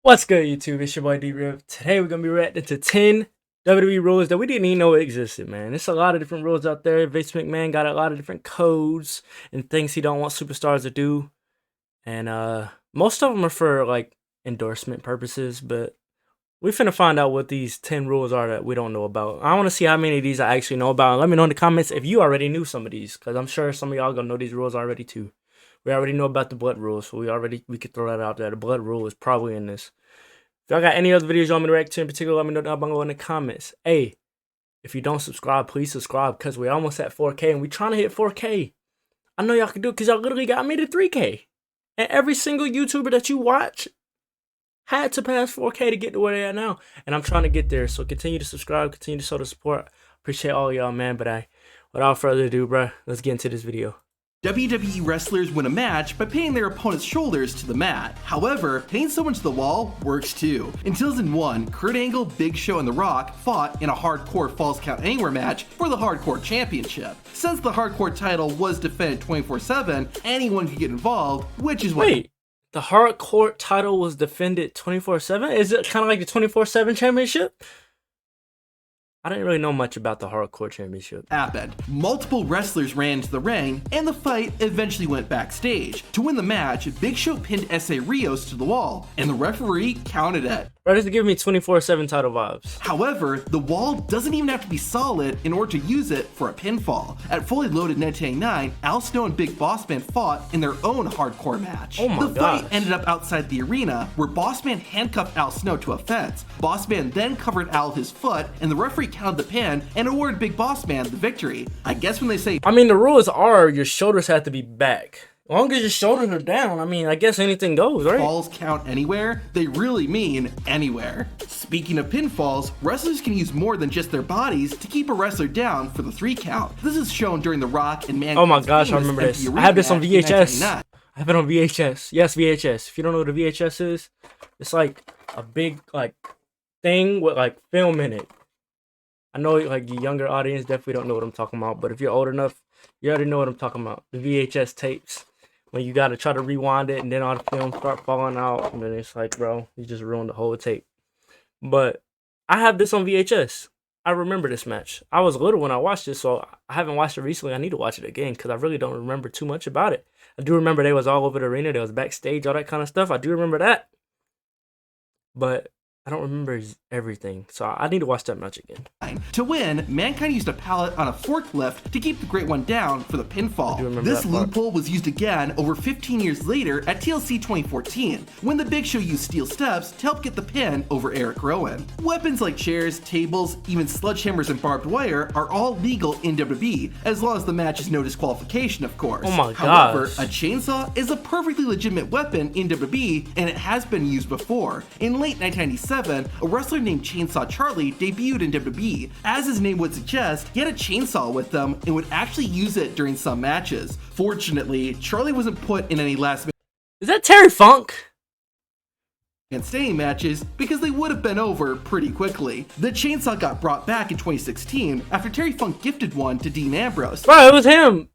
What's good, YouTube? It's your boy D-Rip. Today we're gonna be reacting to 10 WWE rules that we didn't even know existed, man. There's a lot of different rules out there. Vince McMahon got a lot of different codes and things he don't want superstars to do. And most of them are for like endorsement purposes, but we finna find out what these 10 rules are that we don't know about. I want to see how many of these I actually know about. And let me know in the comments if you already knew some of these, because I'm sure some of y'all gonna know these rules already too. We already know about the blood rule, so we could throw that out there. The blood rule is probably in this. If y'all got any other videos you want me to react to in particular, let me know down below in the comments. Hey, if you don't subscribe, please subscribe, because we're almost at 4K and we're trying to hit 4K. I know y'all can do it because y'all literally got me to 3K. And every single YouTuber that you watch had to pass 4K to get to where they are now. And I'm trying to get there, so continue to subscribe, continue to show the support. Appreciate all y'all, man. But without further ado, bro, let's get into this video. WWE wrestlers win a match by pinning their opponent's shoulders to the mat. However, pinning someone to the wall works too. In 2001, Kurt Angle, Big Show, and The Rock fought in a Hardcore Falls Count Anywhere match for the Hardcore Championship. Since the Hardcore title was defended 24/7, anyone could get involved, which is what— Wait, the Hardcore title was defended 24/7? Is it kind of like the 24/7 championship? I didn't really know much about the Hardcore Championship. Happened. Multiple wrestlers ran into the ring, and the fight eventually went backstage. To win the match, Big Show pinned S.A. Rios to the wall, and the referee counted it. Bro, this is giving me 24/7 title vibes. However, the wall doesn't even have to be solid in order to use it for a pinfall. At Fully Loaded 1989, Al Snow and Big Boss Man fought in their own hardcore match. Oh my The fight gosh. ended up outside the arena, where Boss Man handcuffed Al Snow to a fence. Boss Man then covered Al with his foot, and the referee counted the pin and awarded Big Boss Man the victory. I guess when they say— I mean, the rules are your shoulders have to be back. As long as your shoulders are down, I mean, I guess anything goes, right? falls count anywhere, they really mean anywhere. Speaking of pinfalls, wrestlers can use more than just their bodies to keep a wrestler down for the 3 count. This is shown during The Rock and Mankind's Oh my gosh, I famous remember this. empty I have this on arena match in VHS. 1999. I have it on VHS. Yes, VHS. If you don't know what a VHS is, it's like a big like thing with like film in it. I know like the younger audience definitely don't know what I'm talking about, but if you're old enough, you already know what I'm talking about. The VHS tapes, when you gotta try to rewind it and then all the films start falling out, and then it's like, bro, you just ruined the whole tape. But I have this on VHS. I remember this match. I was little when I watched it, so I haven't watched it recently. I need to watch it again because I really don't remember too much about it. I do remember they was all over the arena, they was backstage, all that kind of stuff. I do remember that, but I don't remember everything, so I need to watch that match again. To win, Mankind used a pallet on a forklift to keep the Great One down for the pinfall. This loophole was used again over 15 years later at TLC 2014, when the Big Show used steel steps to help get the pin over Eric Rowan. Weapons like chairs, tables, even sledgehammers and barbed wire are all legal in WWE, as long as the match is no disqualification, of course. Oh my However, gosh. a chainsaw is a perfectly legitimate weapon in WWE, and it has been used before. In late 1997, a wrestler named Chainsaw Charlie debuted in WWE. As his name would suggest, he had a chainsaw with them and would actually use it during some matches. Fortunately, Charlie wasn't put in any last-minute Is that Terry Funk? and staying matches because they would have been over pretty quickly. The chainsaw got brought back in 2016 after Terry Funk gifted one to Dean Ambrose. Bro, it was him.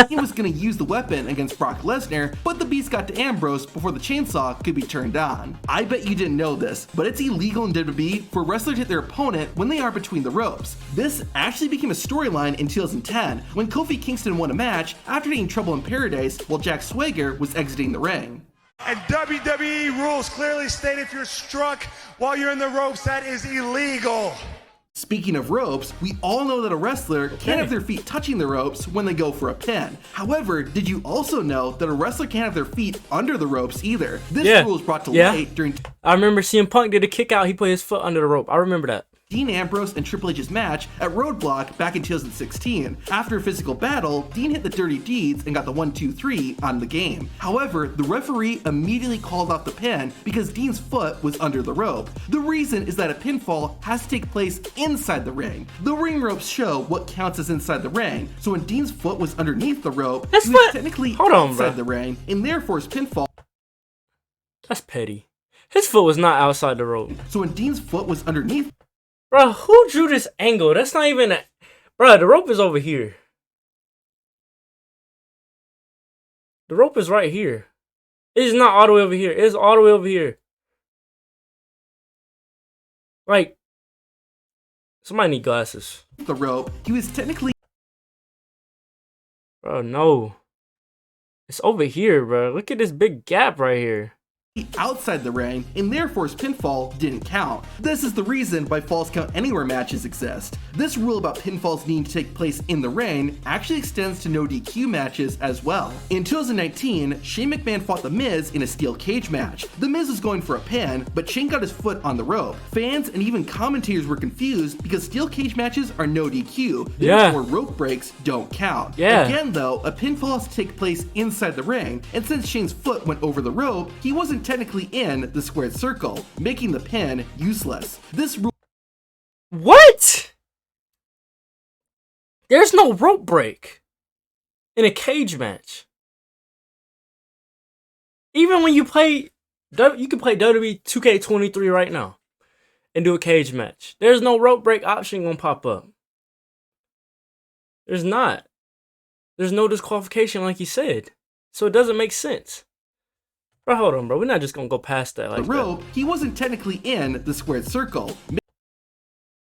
He was going to use the weapon against Brock Lesnar, but the beast got to Ambrose before the chainsaw could be turned on. I bet you didn't know this, but it's illegal in WWE for a wrestler to hit their opponent when they are between the ropes. This actually became a storyline in 2010 when Kofi Kingston won a match after getting Trouble in Paradise while Jack Swagger was exiting the ring. And WWE rules clearly state if you're struck while you're in the ropes, that is illegal. Speaking of ropes, we all know that a wrestler can't have their feet touching the ropes when they go for a pin. However, did you also know that a wrestler can't have their feet under the ropes either? This rule was brought to light during— I remember CM Punk did a kick out. He put his foot under the rope. I remember that. Dean Ambrose and Triple H's match at Roadblock back in 2016. After a physical battle, Dean hit the Dirty Deeds and got the 1-2-3 on the game. However, the referee immediately called off the pin because Dean's foot was under the rope. The reason is that a pinfall has to take place inside the ring. The ring ropes show what counts as inside the ring, so when Dean's foot was underneath the rope, he was technically outside the ring, and therefore his pinfall— That's petty. His foot was not outside the rope. So when Dean's foot was underneath— Bro, who drew this angle? That's not even a... Bro, the rope is over here. The rope is right here. It is not all the way over here. It is all the way over here. Like, somebody need glasses. the rope, he was technically Bro, no. It's over here, bro. Look at this big gap right here. outside the ring, and therefore his pinfall didn't count. This is the reason why Falls Count Anywhere matches exist. This rule about pinfalls needing to take place in the ring actually extends to no DQ matches as well. In 2019, Shane McMahon fought The Miz in a steel cage match. The Miz was going for a pin, but Shane got his foot on the rope. Fans and even commentators were confused because steel cage matches are no DQ, therefore rope breaks don't count. Again though, a pinfall has to take place inside the ring, and since Shane's foot went over the rope, he wasn't technically in the squared circle, making the pin useless. This rule— What? There's no rope break in a cage match. Even when you play, you can play WWE 2K23 right now and do a cage match. There's no rope break option gonna pop up. There's not. There's no disqualification like you said. So it doesn't make sense. Bro, hold on, bro. We're not just gonna go past that like the rope, he wasn't technically in the squared circle.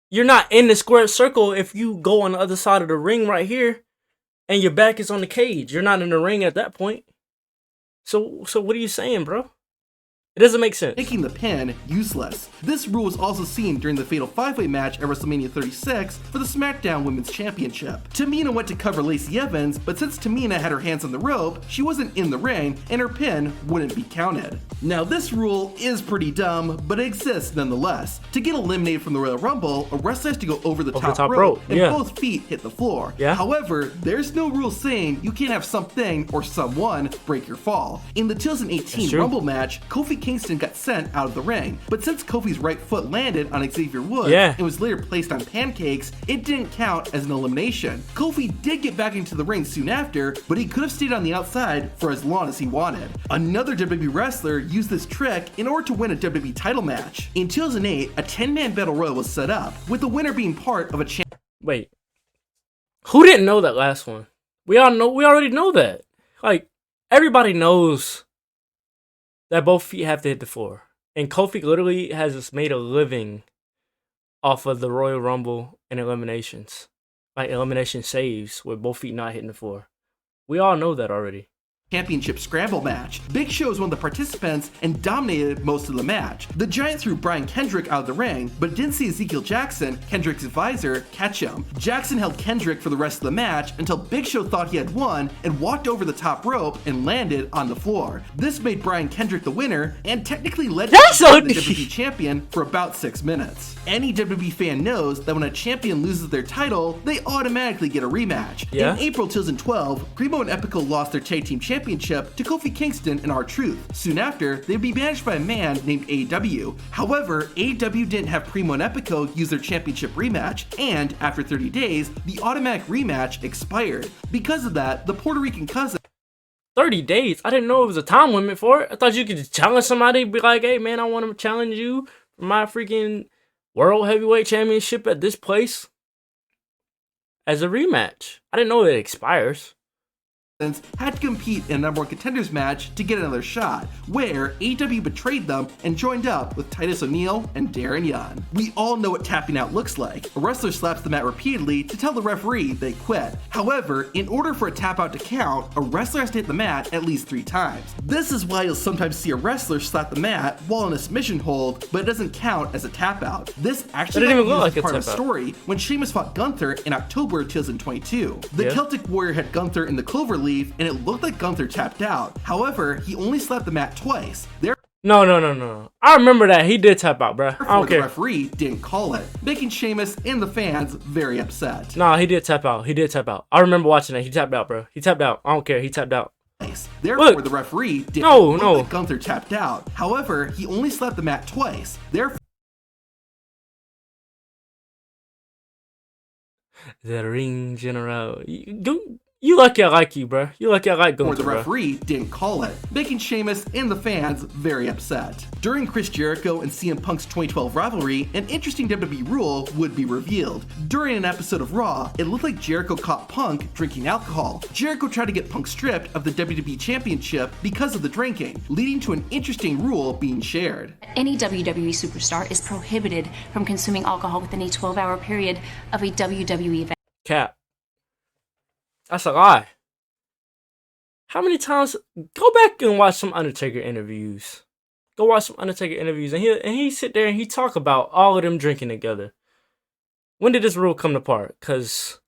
You're not in the square circle if you go on the other side of the ring right here and your back is on the cage. You're not in the ring at that point. So what are you saying, bro? It doesn't make sense. Making the pin useless. This rule was also seen during the Fatal 5-Way match at WrestleMania 36 for the SmackDown Women's Championship. Tamina went to cover Lacey Evans, but since Tamina had her hands on the rope, she wasn't in the ring and her pin wouldn't be counted. Now this rule is pretty dumb, but it exists nonetheless. To get eliminated from the Royal Rumble, a wrestler has to go over the top rope and both feet hit the floor. However, there's no rule saying you can't have something or someone break your fall. In the 2018 Rumble match, Kofi Kingston got sent out of the ring, but since Kofi's right foot landed on Xavier Woods and was later placed on pancakes, it didn't count as an elimination. Kofi did get back into the ring soon after, but he could have stayed on the outside for as long as he wanted. Another WWE wrestler used this trick in order to win a WWE title match. In 2008, a 10-man battle royal was set up, with the winner being part of a Wait. Who didn't know that last one? We already know that. Like, everybody knows that both feet have to hit the floor. And Kofi literally has just made a living off of the Royal Rumble and eliminations. Like elimination saves with both feet not hitting the floor. We all know that already. Championship scramble match. Big Show was one of the participants and dominated most of the match. The Giant threw Brian Kendrick out of the ring, but didn't see Ezekiel Jackson, Kendrick's advisor, catch him. Jackson held Kendrick for the rest of the match until Big Show thought he had won and walked over the top rope and landed on the floor. This made Brian Kendrick the winner and technically led to the WWE champion for about 6 minutes. Any WWE fan knows that when a champion loses their title, they automatically get a rematch. In April 2012, Primo and Epico lost their tag team championship to Kofi Kingston and R-Truth. Soon after, they'd be managed by a man named AEW. However, AEW didn't have Primo and Epico use their championship rematch, and after 30 days, the automatic rematch expired. Because of that, the Puerto Rican cousin 30 days? I didn't know it was a time limit for it. I thought you could just challenge somebody, be like, hey man, I want to challenge you for my freaking World Heavyweight Championship at this place as a rematch. I didn't know it expires. had to compete in a number one contenders match to get another shot, where AEW betrayed them and joined up with Titus O'Neil and Darren Young. We all know what tapping out looks like. A wrestler slaps the mat repeatedly to tell the referee they quit. However, in order for a tap out to count, a wrestler has to hit the mat at least 3 times. This is why you'll sometimes see a wrestler slap the mat while in a submission hold, but it doesn't count as a tap out. This actually got used as part of a story when Sheamus fought Gunther in October 2022. The Celtic Warrior had Gunther in the clover leaf, and it looked like Gunther tapped out. However, he only slapped the mat twice. No. I remember that. He did tap out, bro. I don't care. The referee didn't call it, making Sheamus and the fans very upset. Nah, he did tap out. I remember watching that. He tapped out, bro. He tapped out. I don't care. He tapped out. Therefore, the referee didn't look like Gunther tapped out. However, he only slapped the mat twice. Therefore, the ring general. You lucky I like you, bro. You lucky I like or Gunther, the bro. referee didn't call it, making Sheamus and the fans very upset. During Chris Jericho and CM Punk's 2012 rivalry, an interesting WWE rule would be revealed. During an episode of Raw, it looked like Jericho caught Punk drinking alcohol. Jericho tried to get Punk stripped of the WWE Championship because of the drinking, leading to an interesting rule being shared. Any WWE superstar is prohibited from consuming alcohol within a 12-hour period of a WWE event. Cap. That's a lie. How many times? Go back and watch some Undertaker interviews. Go watch some Undertaker interviews, and he sit there and he talk about all of them drinking together. When did this rule come to part? Cause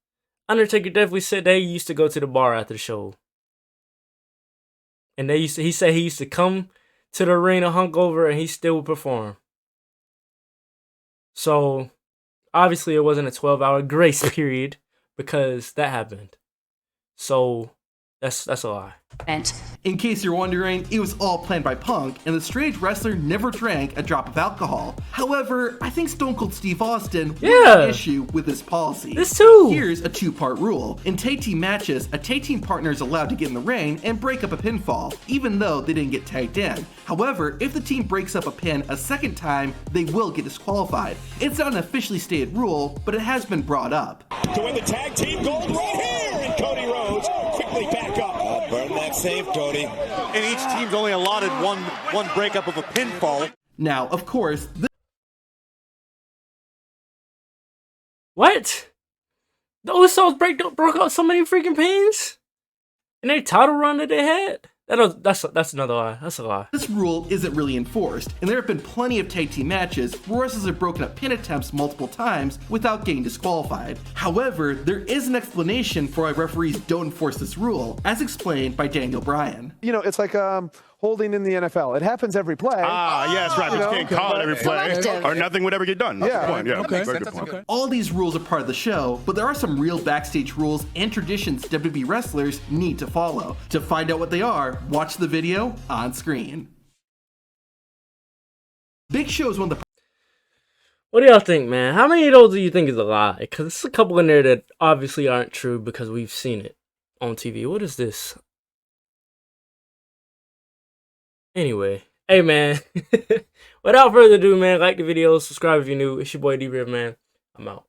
Undertaker definitely said they used to go to the bar after the show, and he said he used to come to the arena hungover and he still would perform. So obviously it wasn't a 12-hour grace period because that happened. So that's a lie. In case you're wondering, it was all planned by Punk, and the strange wrestler never drank a drop of alcohol. However, I think Stone Cold Steve Austin would have an issue with this policy. This too. Here's a two-part rule. In tag team matches, a tag team partner is allowed to get in the ring and break up a pinfall, even though they didn't get tagged in. However, if the team breaks up a pin a second time, they will get disqualified. It's not an officially stated rule, but it has been brought up. To win the tag team gold right here, and Cody Rhodes quickly back up. Burn that save, Cody. And each team's only allotted one breakup of a pinfall. Now, of course, What? The Usos broke out so many freaking pins? And they title run that they had? That's another lie. That's a lie. this rule isn't really enforced, and there have been plenty of tag team matches where wrestlers have broken up pin attempts multiple times without getting disqualified. However, there is an explanation for why referees don't enforce this rule, as explained by Daniel Bryan. You know, it's like holding in the NFL. It happens every play. Yeah, that's right. But you can't call it every play, Selective. or nothing would ever get done. That's Yeah. the point. Yeah, Okay. very good point. All these rules are part of the show, but there are some real backstage rules and traditions WWE wrestlers need to follow. To find out what they are, watch the video on screen. Big Show is one of the What do y'all think, man? How many of those do you think is a lie? Because there's a couple in there that obviously aren't true because we've seen it on TV. What is this? Anyway, hey man, without further ado, man, like the video, subscribe if you're new. It's your boy D-Rev, man. I'm out.